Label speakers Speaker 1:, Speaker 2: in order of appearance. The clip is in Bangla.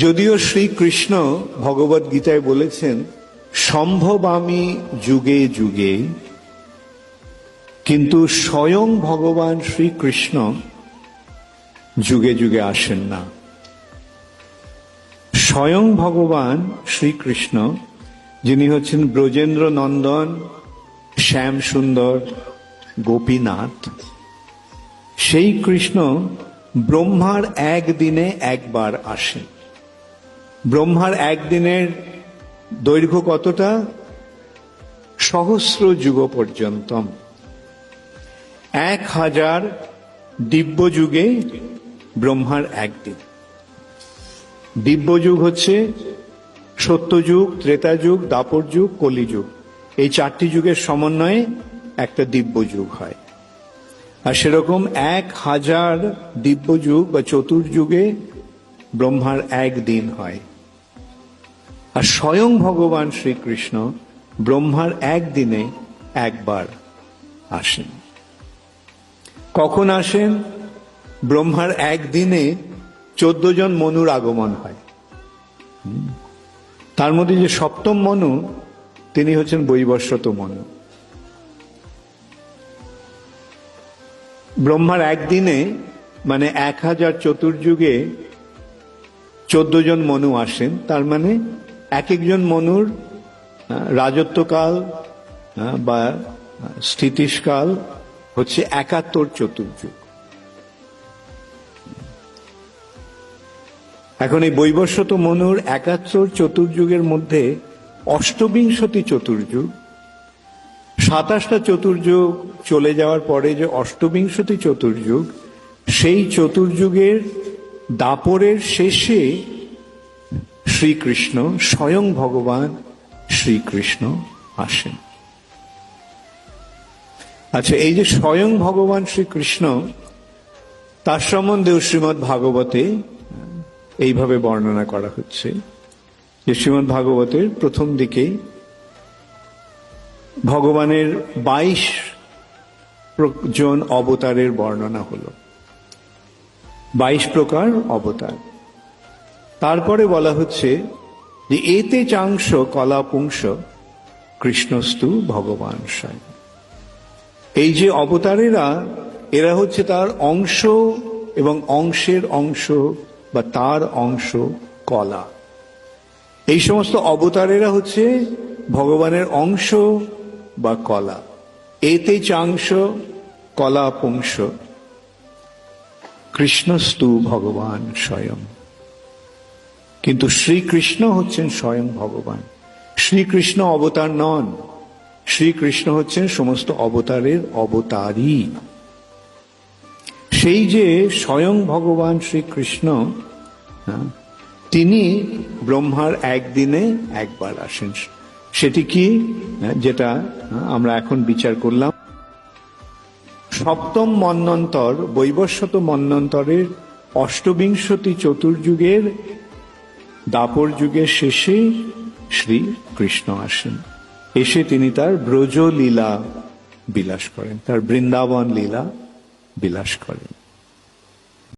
Speaker 1: যদিও শ্রীকৃষ্ণ ভগবদ গীতায় বলেছেন সম্ভবামি যুগে যুগে, কিন্তু স্বয়ং ভগবান শ্রীকৃষ্ণ যুগে যুগে আসেন না। স্বয়ং ভগবান শ্রীকৃষ্ণ, যিনি হচ্ছেন ব্রজেন্দ্র নন্দন, শ্যাম সুন্দর, গোপীনাথ, সেই কৃষ্ণ ব্রহ্মার একদিনে একবার আসেন। ব্রহ্মার একদিনের দৈর্ঘ্য কতটা? সহস্র যুগ পর্যন্তম। 1000 দিব্য যুগে ব্রহ্মার একদিন। দিব্য যুগ হচ্ছে সত্যযুগ, ত্রেতা যুগ, দাপর যুগ, কলিযুগ। এই 4টি যুগের সমন্বয়ে একটা দিব্য যুগ হয়। আর সেরকম 1000 দিব্য যুগ বা চতুর্যুগে ব্রহ্মার একদিন হয়। আর স্বয়ং ভগবান শ্রীকৃষ্ণ ব্রহ্মার একদিনে একবার আসেন। কখন আসেন? ব্রহ্মার একদিনে 14 জন মনুর আগমন হয়। তার মধ্যে যে সপ্তম মনু, তিনি হচ্ছেন বৈবস্বত মনু। ব্রহ্মার একদিনে মানে 1000 চতুর্যুগে 14 জন মনু আসেন। তার মানে এক একজন মনুর রাজত্বকাল বা স্থিতিশকাল হচ্ছে 71 চতুর্যুগ। এখন এই বৈবস্বত মনুর 71 চতুর্যুগের মধ্যে অষ্টবিংশতি চতুর্যুগ, 27টা চতুর্যুগ চলে যাওয়ার পরে যে অষ্টবিংশতি চতুর্যুগ, সেই চতুর্যুগের দাপরের শেষে শ্রীকৃষ্ণ, স্বয়ং ভগবান শ্রীকৃষ্ণ আসেন। আচ্ছা, এই যে স্বয়ং ভগবান শ্রীকৃষ্ণ, তার সম্বন্ধে শ্রীমদ্ ভাগবতে এইভাবে বর্ণনা করা হচ্ছে যে শ্রীমদ্ ভাগবতের প্রথম দিকে ভগবানের 22 জন অবতারের বর্ণনা হলো, 22 প্রকার অবতার। তারপরে বলা হচ্ছে যে এতে চাংশ কলা পুংস কৃষ্ণস্তু ভগবান স্বয়ং। এই যে অবতারেরা, এরা হচ্ছে তার অংশ এবং অংশের অংশ বা তার অংশ কলা। এই সমস্ত অবতারেরা হচ্ছে ভগবানের অংশ বা কলা। এতে চাংশ কলা পুংস কৃষ্ণস্তু ভগবান স্বয়ং। কিন্তু শ্রীকৃষ্ণ হচ্ছেন স্বয়ং ভগবান। শ্রীকৃষ্ণ অবতার নন, শ্রীকৃষ্ণ হচ্ছেন সমস্ত অবতারের অবতারই। সেই যে স্বয়ং ভগবান শ্রীকৃষ্ণ, তিনি ব্রহ্মার একদিনে একবার আসেন। সেটি কি? যেটা আমরা এখন বিচার করলাম, সপ্তম মন্বন্তর, বৈবস্বত মন্বন্তরের অষ্টবিংশতি চতুর্যুগের দাপর যুগের শেষে শ্রীকৃষ্ণ আসেন। এসে তিনি তার ব্রজ লীলা বিলাস করেন, তার বৃন্দাবন লীলা বিলাস করেন।